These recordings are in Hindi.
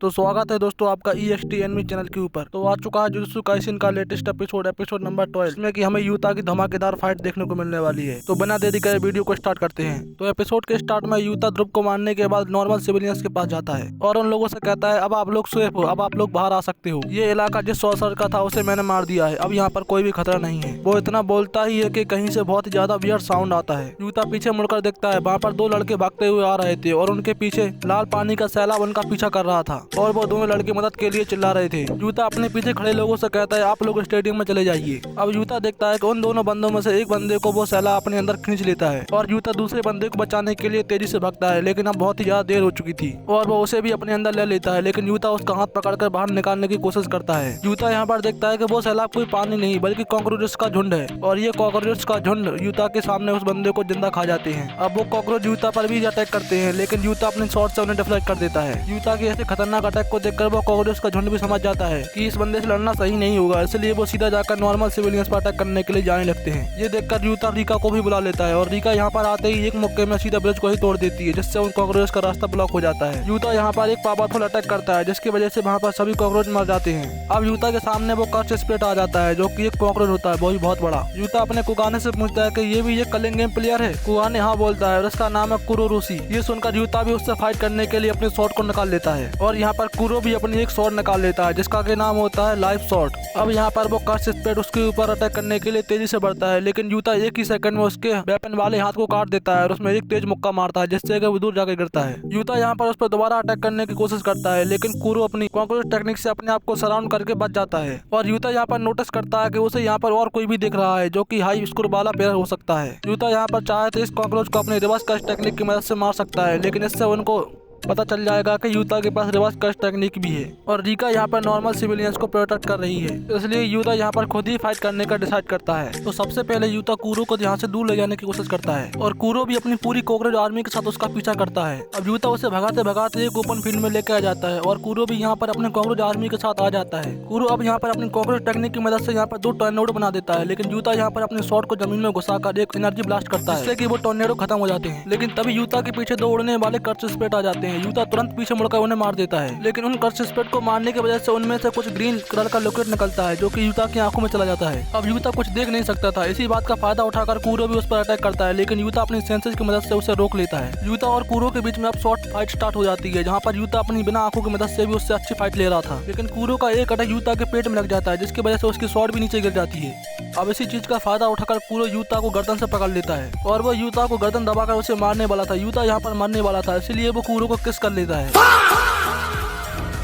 तो स्वागत है दोस्तों आपका EXT एनिमी चैनल के ऊपर। तो आ चुका है जुजुत्सु काइसेन का लेटेस्ट एपिसोड नंबर 12, जिसमें कि हमें यूता की धमाकेदार फाइट देखने को मिलने वाली है। तो बिना देरी करे वीडियो को स्टार्ट करते हैं। तो एपिसोड के स्टार्ट में यूता ध्रुव को मारने के बाद नॉर्मल सिविलियंस के पास जाता है और उन लोगों से कहता है अब आप लोग सेफ हो, अब आप लोग बाहर आ सकते हो। ये इलाका जिस सॉर्सर का था उसे मैंने मार दिया है, अब यहाँ पर कोई भी खतरा नहीं है। वो इतना बोलता ही है कि कहीं से बहुत ही ज्यादा वियर्ड साउंड आता है। यूता पीछे मुड़कर देखता है, वहाँ पर दो लड़के भागते हुए आ रहे थे और उनके पीछे लाल पानी का सैलाब उनका पीछा कर रहा था और वो दोनों लड़के मदद के लिए चिल्ला रहे थे। यूता अपने पीछे खड़े लोगों से कहता है आप लोग स्टेडियम में चले जाइए। अब यूता देखता है कि उन दोनों बंदों में से एक बंदे को वो सैलाब अपने अंदर खींच लेता है और यूता दूसरे बंदे को बचाने के लिए तेजी से भागता है, लेकिन अब बहुत ही ज्यादा देर हो चुकी थी और वो उसे भी अपने अंदर ले लेता है। लेकिन यूता उसका हाथ पकड़कर बाहर निकालने की कोशिश करता है। यूता यहाँ पर देखता है कि वो सैलाब कोई पानी नहीं बल्कि कॉकरोचेस का झुंड है और ये कॉकरोच का झुंड यूता के सामने उस बंदे को जिंदा खा जाते हैं। अब वो कॉकरोच यूता पर भी अटैक करते हैं, लेकिन यूता अपने शॉट से उन्हें डिफ्लेक्ट कर देता है। यूता के ऐसे खतरनाक अटैक को देखकर वो कॉकरोच का झुंड भी समझ जाता है कि इस बंदे से लड़ना सही नहीं होगा, इसलिए वो सीधा जाकर नॉर्मल सिविलियंस पर अटैक करने के लिए जाने लगते हैं। ये देखकर यूता रीका को भी बुला लेता है और रीका यहाँ पर आते ही एक मौके में सीधा ब्रिज को ही तोड़ देती है, जिससे उन कॉकरोच का रास्ता ब्लॉक हो जाता है। यूता यहाँ पर एक पावरफुल अटैक करता है जिसकी वजह से वहाँ पर सभी कॉकरोच मर जाते हैं। अब यूता के सामने वो कर्च स्प्लिट आ जाता है जो कि एक कॉकरोच होता है, वो भी बहुत बड़ा। यूता अपने कुगाने से पूछता है कि ये भी एक कलिंग गेम प्लेयर है। कुगाने हाँ बोलता है और उसका नाम है कुरोरोसी। ये सुनकर यूता भी उससे फाइट करने के लिए अपने शॉट को निकाल लेता है और यहाँ पर कुरो भी अपनी एक शॉट निकाल लेता है जिसका के नाम होता है लाइफ शॉट। अब यहाँ पर वो कर्च स्प्लिट उसके ऊपर अटैक करने के लिए तेजी से बढ़ता है, लेकिन यूता एक ही सेकंड में उसके वेपन वाले हाथ को काट देता है और उसमें एक तेज मुक्का मारता है जिससे वो दूर जाकर गिरता है। यूता यहाँ पर उस पर दोबारा अटैक करने की कोशिश करता है, लेकिन कुरो अपनी कॉकरोच टेक्निक से अपने आप को सराउंड करके बच जाता है और यूता यहाँ पर नोटिस करता है कि उसे यहाँ पर और कोई भी दिख रहा है जो कि हाई स्कोर वाला प्लेयर हो सकता है। यूता यहाँ पर चाहे तो इस कॉकरोच को अपने रिवर्स कर्च टेक्निक की मदद से मार सकता है, लेकिन इससे उनको पता चल जाएगा कि यूता के पास रिवर्स कर्च टेक्निक भी है और रीका यहाँ पर नॉर्मल सिविलियंस को प्रोटेक्ट कर रही है, इसलिए यूता यहाँ पर खुद ही फाइट करने का डिसाइड करता है। तो सबसे पहले यूता कुरो को यहाँ से दूर ले जाने की कोशिश करता है और कुरो भी अपनी पूरी कॉकरोच आर्मी के साथ उसका पीछा करता है। अब यूता उसे भगाते भगाते एक ओपन फील्ड में लेकर आ जाता है और कुरो भी यहाँ पर अपने कॉकरोच आर्मी के साथ आ जाता है। कुरो अब यहाँ पर अपनी कॉकरोच टेक्निक की मदद से यहाँ पर दो टॉर्नेडो बना देता है, लेकिन यूता यहाँ पर अपने शॉट को जमीन में घुसाकर एक एनर्जी ब्लास्ट करता है जिससे कि वो टॉर्नेडो खत्म हो जाते हैं। लेकिन तभी यूता के पीछे दो उड़ने वाले कर्च स्प्लिट आ जाते हैं। यूता तुरंत पीछे मुड़कर उन्हें मार देता है, लेकिन उन कर्च स्प्लिट को मारने की वजह से उनमें से कुछ ग्रीन कलर का लिक्विड निकलता है जो कि यूता की आंखों में चला जाता है। अब यूता कुछ देख नहीं सकता था, इसी बात का फायदा उठाकर कुरो भी उस पर अटैक करता है, लेकिन यूता अपनी सेंसेस की मदद से उसे रोक लेता है। यूता और कुरो के बीच में अब शॉर्ट फाइट स्टार्ट हो जाती है, जहाँ पर यूता अपनी बिना आंखों की मदद से भी उससे अच्छी फाइट ले रहा था, लेकिन कुरो का एक अटैक यूता के पेट में लग जाता है जिसकी वजह से उसकी शॉट भी नीचे गिर जाती है। अब इसी चीज का फायदा उठाकर कुरो यूता को गर्दन से पकड़ लेता है और वो यूता को गर्दन दबाकर उसे मारने वाला था। यूता यहाँ पर मरने वाला था, इसलिए वो कुरो को किस कर लेता है।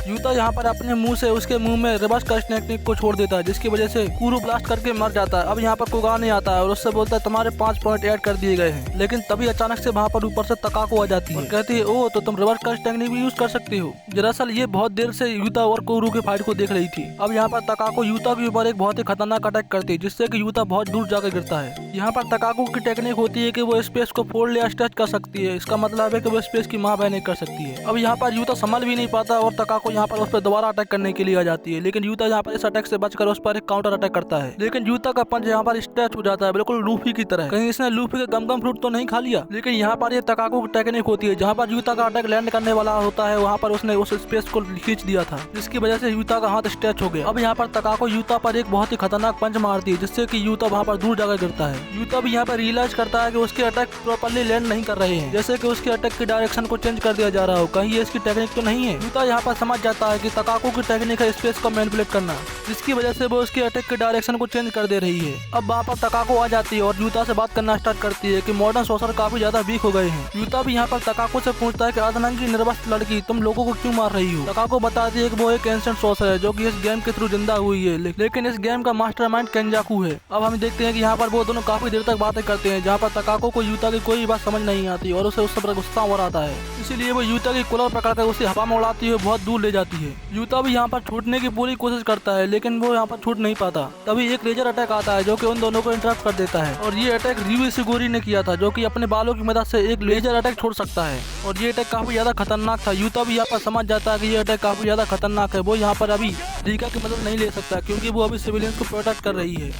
यूता यहाँ पर अपने मुंह से उसके मुंह में रिवर्स कर्च टेक्निक को छोड़ देता है जिसकी वजह से कुरो ब्लास्ट करके मर जाता है। अब यहाँ पर कुगाने आता है और उससे बोलता है तुम्हारे 5 पॉइंट ऐड कर दिए गए हैं, लेकिन तभी अचानक से वहाँ पर ऊपर से तकाको आ जाती है और कहती है ओ तो तुम रिवर्स कर्च टेक्निक भी यूज कर सकते हो। दरअसल ये बहुत देर से यूता और कुरो की फाइट को देख रही थी। अब यहाँ पर तकाको यूता के ऊपर एक बहुत ही खतरनाक अटैक करती है जिससे कि यूता बहुत दूर जाकर गिरता है। यहाँ पर तकाको की टेक्निक होती है कि वो स्पेस को फोल्ड या स्ट्रेच कर सकती है, इसका मतलब है कि वो स्पेस की माँ बहन कर सकती है। अब यहाँ पर यूता संभल भी नहीं पाता और तकाको यहाँ पर उस पर दोबारा अटैक करने के लिए आ जाती है, लेकिन यूता यहाँ पर इस अटैक से बचकर उस पर एक काउंटर अटैक करता है, लेकिन यूता का पंच यहाँ पर स्ट्रेच हो जाता है बिल्कुल लूफी की तरह। कहीं इसने लूफी के गम फ्रूट तो नहीं खा लिया। लेकिन यहाँ पर ये तकाको की टेक्निक होती है, जहाँ पर यूता का अटैक लैंड करने वाला होता है वहाँ पर उसने उस स्पेस को खींच दिया था जिसकी वजह से यूता का हाथ स्ट्रेच हो गया। अब यहाँ पर तकाको यूता पर एक बहुत ही खतरनाक पंच मारती है जिससे कि यूता वहाँ पर दूर जाकर गिरता है। यूता भी यहाँ पर रियलाइज करता है कि उसके अटैक प्रॉपर्ली लैंड नहीं कर रहे हैं, जैसे कि उसके अटैक की डायरेक्शन को चेंज कर दिया जा रहा हो, कहीं ये इसकी टेक्निक तो नहीं है। यूता यहाँ पर समझ जाता है कि तकाको की टेक्निक है स्पेस को मैनिपुलेट करना, जिसकी वजह से वो उसके अटैक के डायरेक्शन को चेंज कर दे रही है। अब वहाँ पर तकाको आ जाती है और यूता से बात करना स्टार्ट करती है कि मॉडर्न सॉर्सर काफी ज्यादा वीक हो गए हैं। यूता भी यहाँ पर तकाको से पूछता है कि अर्धनंगी निर्वस्त्र लड़की तुम लोगों को क्यों मार रही हो। तकाको बताती है कि वो एक एंशिएंट सॉर्सर है जो कि इस गेम के थ्रू जिंदा हुई है, लेकिन इस गेम का मास्टरमाइंड केंजाकू है। अब हम देखते हैं कि यहाँ पर वो दोनों काफी देर तक बातें करते हैं, जहाँ पर तकाको को यूता की कोई बात समझ नहीं आती और उसे उस पर गुस्सा हो आता है, इसीलिए वो यूता की कूलर पकड़कर उसे हवा में उड़ाती हुई बहुत दूर ले जाती है। यूता भी यहाँ पर छूटने की पूरी कोशिश करता है, लेकिन वो यहाँ पर छूट नहीं पाता। तभी एक लेजर अटैक आता है जो कि उन दोनों को इंटरप्ट कर देता है और ये अटैक रियू इशिगोरी ने किया था, जो कि अपने बालों की मदद से एक लेजर अटैक छोड़ सकता है और ये अटैक काफी ज्यादा खतरनाक था। यूता भी यहाँ पर समझ जाता है कि ये अटैक काफी ज्यादा खतरनाक है। वो यहाँ पर अभी रीका की मदद नहीं ले सकता क्योंकि वो अभी सिविलियंस को प्रोटेक्ट कर रही है।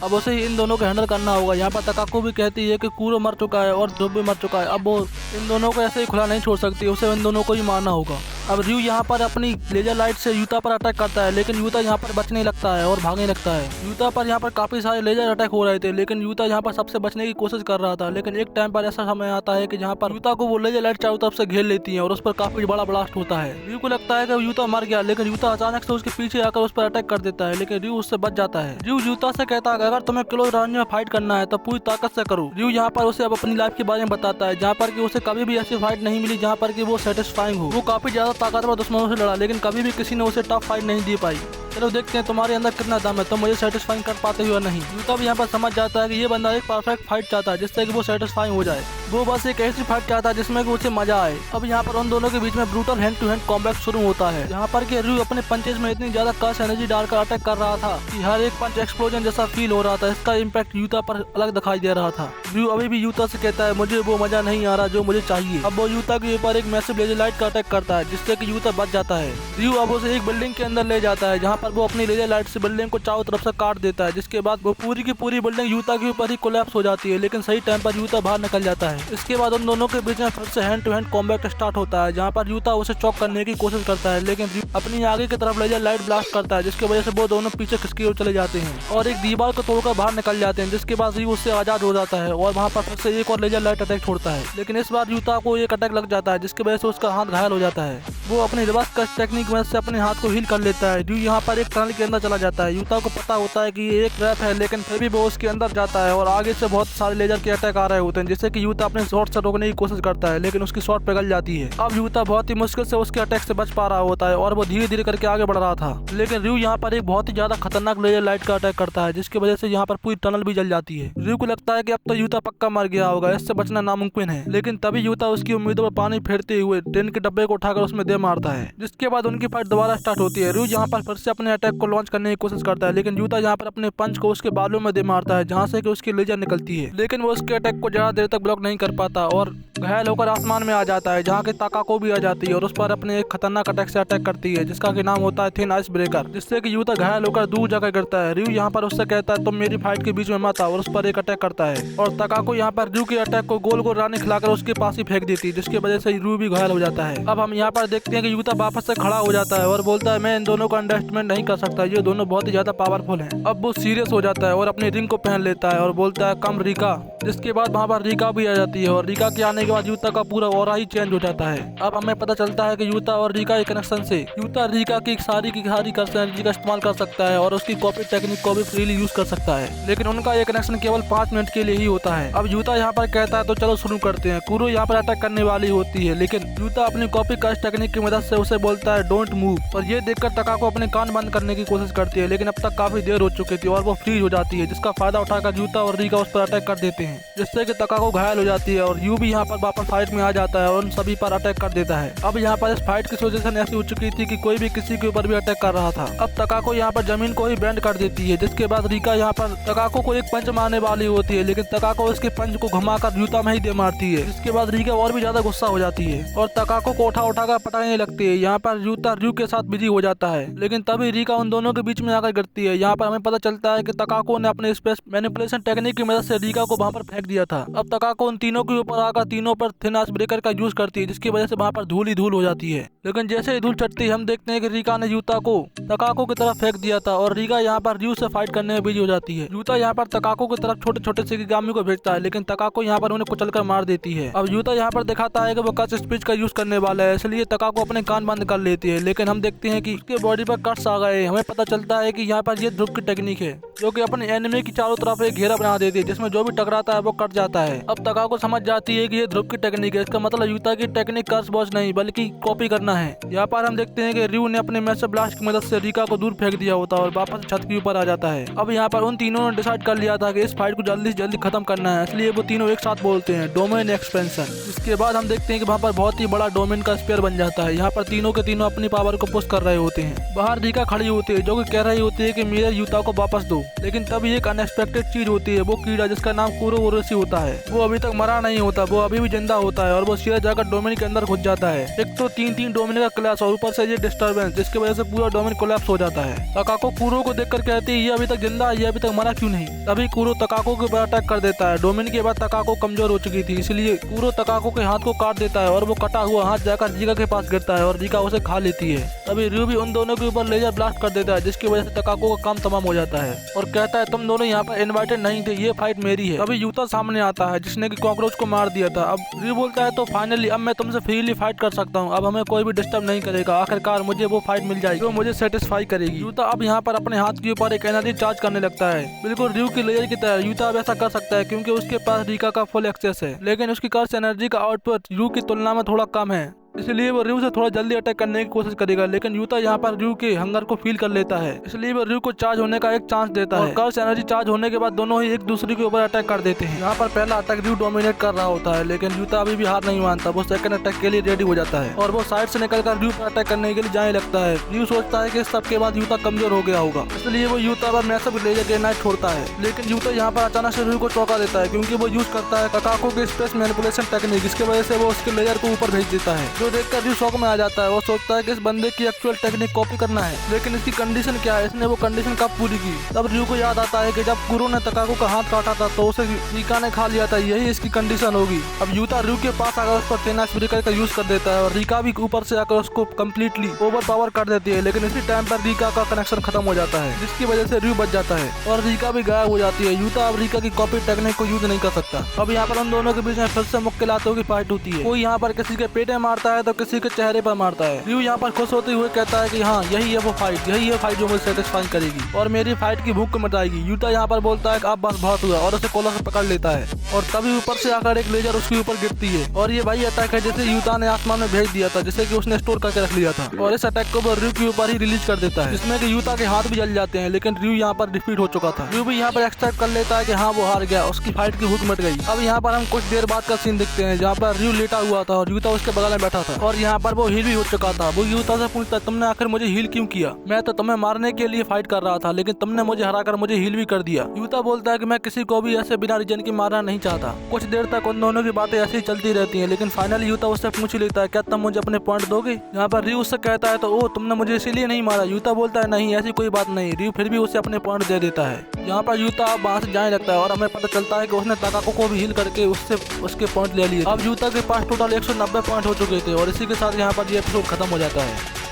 अब उसे इन दोनों को हैंडल करना होगा। यहाँ पर तकाको भी कहती है कि कुरो मर चुका है और ध्रुव भी मर चुका है, अब वो इन दोनों को ऐसे ही खुला नहीं छोड़ सकती, उसे इन दोनों को ही मारना होगा। अब रयू यहाँ पर अपनी लेजर लाइट से यूता पर अटैक करता है, लेकिन यूता यहाँ पर बचने लगता है और भागने लगता है। यूता पर यहाँ पर काफी सारे लेजर अटैक हो रहे थे, लेकिन यूता यहाँ पर सबसे बचने की कोशिश कर रहा था। लेकिन एक टाइम पर ऐसा समय आता है कि जहाँ पर यूता को वो लेजर लाइट चारों तरफ से घेर लेती है और उस पर काफी बड़ा ब्लास्ट होता है। रयू को लगता है कि यूता मर गया, लेकिन यूता अचानक से उसके पीछे आकर उस पर अटैक कर देता है, लेकिन रयू उससे बच जाता है। रयू यूता से कहता है अगर तुम्हें क्लोज रेंज में फाइट करना है तो पूरी ताकत से करो। रयू यहाँ पर उसे अब अपनी लाइफ के बारे में बताता है, जहाँ पर कि उसे कभी भी ऐसी फाइट नहीं मिली जहाँ पर कि वो सेटिस्फाइंग हो। वो काफी ज्यादा ताकतवर दुश्मनों से लड़ा, लेकिन कभी भी किसी ने उसे टफ फाइट नहीं दे पाई। चलो देखते हैं तुम्हारे अंदर कितना दम है, तुम मुझे सेटिस्फाइंग कर पाते हो या नहीं। यूता भी यहाँ पर समझ जाता है कि ये बंदा एक परफेक्ट फाइट चाहता है जिससे कि वो सेटिस्फाइंग हो जाए। वो बस एक ऐसी फाइट चाहता है जिसमें कि उसे मजा आए। अब यहाँ पर उन दोनों के बीच में brutal hand to hand combat शुरू होता है, जहाँ पर कि रयू अपने पंचेज में इतनी ज्यादा कर्स एनर्जी डालकर अटैक कर रहा था कि हर एक पंच एक्सप्लोजन जैसा फील हो रहा था। इसका इम्पैक्ट यूता पर अलग दिखाई दे रहा था। रयू अभी भी यूता से कहता है मुझे वो मजा नहीं आ रहा जो मुझे चाहिए। अब वो यूता के ऊपर एक मैसिव लेजर लाइट का अटैक करता है, जिससे कि यूता बच जाता है। रयू अब उसे एक बिल्डिंग के अंदर ले जाता है, जहाँ पर वो अपनी लेजर लाइट से बिल्डिंग को चारों तरफ से काट देता है, जिसके बाद वो पूरी की पूरी बिल्डिंग यूता के ऊपर ही कोलैप्स हो जाती है। लेकिन सही टाइम पर यूता बाहर निकल जाता है। इसके बाद उन दोनों के बीच में फिर से hand to hand combat start होता है, जहाँ पर यूता उसे चॉक करने की कोशिश करता है, लेकिन अपनी आगे की तरफ लेजर लाइट ब्लास्ट करता है, जिसकी वजह से वो दोनों पीछे खिसके हुए चले जाते हैं और एक दीवार को तोड़कर बाहर निकल जाते हैं। जिसके बाद रयू उससे आजाद हो जाता है और वहाँ पर फिर से एक और लेजर लाइट अटैक छोड़ता है, लेकिन इस बार यूता को एक अटैक लग जाता है, जिसकी वजह से उसका हाथ घायल हो जाता है। वो अपनी रिवर्स कट टेक्निक में से अपने हाथ को हील कर लेता है। रयू यहाँ पर एक टनल के अंदर चला जाता है। यूता को पता होता है कि ये एक ट्रैप है, लेकिन फिर भी वो उसके अंदर जाता है और आगे से बहुत सारे लेजर के अटैक आ रहे होते हैं, जिससे कि यूता अपने शॉट से रोकने की कोशिश करता है, लेकिन उसकी शॉट पिघल जाती है। अब यूता बहुत ही मुश्किल से उसके अटैक से बच पा रहा होता है और वो धीरे धीरे करके आगे बढ़ रहा था, लेकिन रयू यहाँ पर एक बहुत ही ज्यादा खतरनाक लेजर लाइट का अटैक करता है, जिसकी वजह से यहाँ पर पूरी टनल भी जल जाती है। रयू को लगता है कि अब तो यूता पक्का मर गया होगा, इससे बचना नामुमकिन है, लेकिन तभी यूता उसकी उम्मीदों पर पानी फेरते हुए ट्रेन के डब्बे को उठाकर उसमें दे मारता है, जिसके बाद उनकी फाइट दोबारा स्टार्ट होती है। रयू यहाँ पर फिर से अपने अटैक को लॉन्च करने की कोशिश करता है, लेकिन यूता यहाँ पर अपने पंच को उसके बालों में दे मारता है, जहाँ से कि उसकी लेजर निकलती है, लेकिन वो उसके अटैक को ज्यादा देर तक ब्लॉक नहीं कर पाता और घायल होकर आसमान में आ जाता है, जहाँ की ताकाको भी आ जाती है और उस पर अपने एक खतरनाक अटैक से अटैक करती है, जिसका कि नाम होता है थिन आइस ब्रेकर, जिससे कि यूता घायल होकर दूर जाकर गिरता है। रयू यहाँ पर उससे कहता है तुम मेरी फाइट के बीच में मत आओ और उस पर एक अटैक करता है और ताकाको यहाँ पर रयू के अटैक को गोल गोल रानी खिलाकर उसके पास ही फेंक देती है, जिसकी वजह से रयू भी घायल हो जाता है। अब हम यहाँ पर देखते हैं कि यूता वापस से खड़ा हो जाता है और बोलता है मैं इन दोनों को अंडरएस्टिमेट नहीं कर सकता, ये दोनों बहुत ही ज्यादा पावरफुल हैं। अब वो सीरियस हो जाता है और अपनी रिंग को पहन लेता है और बोलता है कम रीका, जिसके बाद वहाँ पर रीका भी आ जाती है और रीका के आने के बाद यूता का पूरा ऑरा ही चेंज हो जाता है। अब हमें पता चलता है कि यूता और रीका के कनेक्शन से यूता रीका की सारी कर्स एनर्जी का इस्तेमाल कर सकता है और उसकी कॉपी टेक्निक को भी फ्रीली यूज कर सकता है, लेकिन उनका ये कनेक्शन केवल 5 मिनट के लिए ही होता है। अब यूता यहाँ पर कहता है तो चलो शुरू करते हैं। कुरो यहाँ पर अटैक करने वाली होती है, लेकिन यूता अपनी कॉपी कर्स टेक्निक की मदद से उसे बोलता है डोंट मूव, और ये देखकर ताकाको अपने कान बंद करने की कोशिश करती है, लेकिन अब तक काफी देर हो चुकी थी और वो फ्रीज हो जाती है, जिसका फायदा उठाकर यूता और रीका उस पर अटैक कर देते हैं, जिससे कि ताकाको घायल हो जाती है और यू भी यहाँ पर वापस फाइट में आ जाता है और उन सभी पर अटैक कर देता है। अब यहाँ पर इस फाइट की सिचुएशन ऐसी हो चुकी थी कि कोई भी किसी के ऊपर भी अटैक कर रहा था। अब ताकाको यहाँ पर जमीन को ही बेंड कर देती है, जिसके बाद रीका यहाँ पर ताकाको को एक पंच मारने वाली होती है, लेकिन ताकाको उसके पंच को घुमाकर यूता में ही दे मारती है, जिसके बाद रीका और भी ज्यादा गुस्सा हो जाती है और ताकाको को उठाकर पटाने लगती है। यहाँ पर यूता रयू के साथ बिजी हो जाता है, लेकिन तभी रीका उन दोनों के बीच में आकर गिरती है। यहाँ पर हमें पता चलता है कि ताकाको ने अपने स्पेस मैनिपुलेशन टेक्निक की मदद से रीका को वहाँ पर फेंक दिया था। अब ताकाको उन तीनों के ऊपर आकर तीनों पर थिन आइस ब्रेकर का यूज करती है, जिसकी वजह से वहाँ पर धूल ही धूल हो जाती है। लेकिन जैसे ही धूल चटती है हम देखते हैं कि रीका ने यूता को ताकाको की तरफ फेंक दिया था और रीका यहाँ पर रयू से फाइट करने में बिजी हो जाती है। यूता यहाँ पर ताकाको की तरफ छोटे छोटे शिकिगामी को भेजता है, लेकिन ताकाको यहाँ पर उन्हें कुचलकर मार देती है। अब यूता यहाँ पर दिखाता है कि वो कर्स स्पीच का यूज करने वाला है, इसलिए ताकाको अपने कान बंद कर लेती है, लेकिन हम देखते हैं कि उसके बॉडी पर कट्स आ गए। हमें पता चलता है कि यहाँ पर ये ध्रुव की टेक्निक है, जो कि अपने एनिमी की चारों तरफ एक घेरा बना देती है, जिसमें जो भी टकराता है वो कट जाता है। अब ताकाको समझ जाती है कि ये ध्रुव की टेक्निक है, इसका मतलब यूता की टेक्निक कर्स बॉस नहीं बल्कि कॉपी करना है। यहाँ पर हम देखते हैं कि रयू ने अपने मैसिव ब्लास्ट की मदद से रीका को दूर फेंक दिया होता है और वापस छत के ऊपर आ जाता है। अब यहाँ पर उन तीनों ने डिसाइड कर लिया था कि इस फाइट को जल्दी से जल्दी खत्म करना है, इसलिए वो तीनों एक साथ बोलते हैं डोमेन एक्सपेंशन। इसके बाद हम देखते हैं कि वहाँ पर बहुत ही बड़ा डोमेन का स्पेयर बन जाता है। यहाँ पर तीनों के तीनों अपनी पावर को पुश कर रहे होते हैं। बाहर रीका खड़ी होती है, जो कि कह रही होती है कि मिरर यूता को वापस दो, लेकिन तभी एक अनएक्सपेक्टेड चीज होती है। वो कीड़ा जिसका नाम कुरोवोरोसी होता है वो अभी तक मरा नहीं होता, वो अभी भी जिंदा होता है और वो सीधा जाकर डोमेन के अंदर घुस जाता है। एक तो तीन डोमेन का क्लैश और ऊपर से ये डिस्टर्बेंस जिसकी वजह से पूरा डोमेन कोलैप्स हो जाता है। तकाको कुरो को देखकर कहती है ये अभी तक जिंदा है, ये अभी तक मरा क्यों नहीं। तभी कुरो तकाको के ऊपर अटैक कर देता है। डोमेन के बाद तकाको कमजोर हो चुकी थी, इसलिए कुरो तकाको के हाथ को काट देता है और वो कटा हुआ हाथ जाकर रिका के पास गिरता है और रिका उसे खा लेती है। तभी रyu भी उन दोनों के ऊपर लेजर ब्लास्ट कर देता है जिसकी वजह से तकाको का काम तमाम हो जाता है और कहता है तुम दोनों यहाँ पर इनवाइटेड नहीं थे, ये फाइट मेरी है। तभी यूता सामने आता है जिसने कि कॉकरोच को मार दिया था। अब रyu बोलता है तो फाइनली अब मैं तुमसे फ्रीली फाइट कर सकता हूँ, अब हमें कोई भी डिस्टर्ब नहीं करेगा। आखिरकार मुझे वो फाइट मिल जाएगी जो मुझे सेटिस्फाई करेगी। यूता अब यहाँ पर अपने हाथ के ऊपर एक एनर्जी चार्ज करने लगता है, बिल्कुल रyu की लेजर की तरह। यूता अब ऐसा कर सकता है क्योंकि उसके पास रिका का फुल एक्सेस है, लेकिन उसकी कर्स एनर्जी का आउटपुट रyu की तुलना में थोड़ा कम है, इसलिए वो रyu से थोड़ा जल्दी अटैक करने की कोशिश करेगा। लेकिन यूता यहाँ पर रyu के हंगर को फील कर लेता है, इसलिए वो रyu को चार्ज होने का एक चांस देता है। कर्स एनर्जी चार्ज होने के बाद दोनों ही एक दूसरे के ऊपर अटैक कर देते हैं। यहाँ पर पहला अटैक रyu डोमिनेट कर रहा होता है, लेकिन यूता अभी भी हार नहीं मानता। वो सेकंड अटैक के लिए रेडी हो जाता है और वो साइड से निकलकर रyu पर अटैक करने के लिए जाने लगता है। रyu सोचता है कि इस सब के बाद यूता कमजोर हो गया होगा, इसलिए वो यूता पर मैसिव लेजर ग्रेनाइट छोड़ता है। लेकिन यूता यहाँ पर अचानक से रyu को चौंका देता है क्योंकि वो यूज करता है तकाको के स्पेस मैनिपुलेशन टेक्निक, जिसकी वजह से वो उसके लेजर को ऊपर भेज देता है। जो देखकर रyu शॉक आ जाता है। वो सोचता है कि इस बंदे की एक्चुअल टेक्निक कॉपी करना है, लेकिन इसकी कंडीशन क्या है, इसने वो कंडीशन कब पूरी की। तब रyu को याद आता है कि जब कुरो ने तकाको का हाथ काटा था तो उसे रिका ने खा लिया था, यही इसकी कंडीशन होगी। अब यूता रyu के पास आकर उस पर तेना स्प्रिकर का यूज कर देता है और रिका भी ऊपर से आकर उसको कम्प्लीटली ओवर पावर कर देती है। लेकिन इसी टाइम पर रिका का कनेक्शन खत्म हो जाता है, जिसकी वजह से रyu बच जाता है और रिका भी गायब हो जाती है। यूता अब रिका की कॉपी टेक्निक को यूज नहीं कर सकता। अब यहाँ पर उन दोनों के बीच में फिर से मुक्के लातों की फाइट होती है। कोई यहाँ पर किसी के पेटे मारता है तो किसी के चेहरे पर मारता है। रyu यहाँ पर खुश होते हुए कहता है कि हाँ यही है वो फाइट, यही है फाइट जो मुझे सेटिस्फाई करेगी और मेरी फाइट की भूख को मिटाएगी। यूता यहाँ पर बोलता है कि अब बस बहुत हुआ और उसे कोला से पकड़ लेता है और तभी ऊपर से आकर एक लेजर उसके ऊपर गिरती है और ये वही अटैक है जैसे यूता ने आसमान में भेज दिया था, जिसे कि उसने स्टोर करके रख लिया था और इस अटैक को वो रyu के ऊपर ही रिलीज कर देता है, जिसमें कि यूता के हाथ भी जल जाते हैं। लेकिन रyu यहाँ पर डिफीट हो चुका था। रyu भी यहाँ पर एक्सेप्ट कर लेता है कि हाँ वो हार गया, उसकी फाइट की भूख मिट गई। अब यहाँ पर हम कुछ देर बाद का सीन देखते हैं जहाँ पर रyu लेटा हुआ था और यूता उसके बगल में बैठा था और यहाँ पर वो हील भी हो चुका था। वो यूता से पूछता है तुमने आखिर मुझे हील क्यों किया, मैं तो तुम्हें मारने के लिए फाइट कर रहा था लेकिन तुमने मुझे हराकर मुझे हील भी कर दिया। यूता बोलता है कि मैं किसी को भी ऐसे बिना रीजन की मारना नहीं चाहता। कुछ देर तक उन दोनों की बातें ऐसी चलती रहती हैं, लेकिन फाइनली यूता उससे पूछ लेता है क्या तुम मुझे अपने पॉइंट दोगे। यहाँ पर रyu उससे कहता है तो ओ तुमने मुझे इसीलिए नहीं मारा। यूता बोलता है नहीं ऐसी कोई बात नहीं। रyu फिर भी उसे अपने पॉइंट दे देता है। यहाँ पर यूता अब वहाँ से जाने लगता है और हमें पता चलता है कि उसने तकाको को भी हील करके उससे उसके पॉइंट ले लिए। अब यूता के पास टोटल 190 पॉइंट हो चुके थे और इसी के साथ यहाँ पर ये एपिसोड खत्म हो जाता है।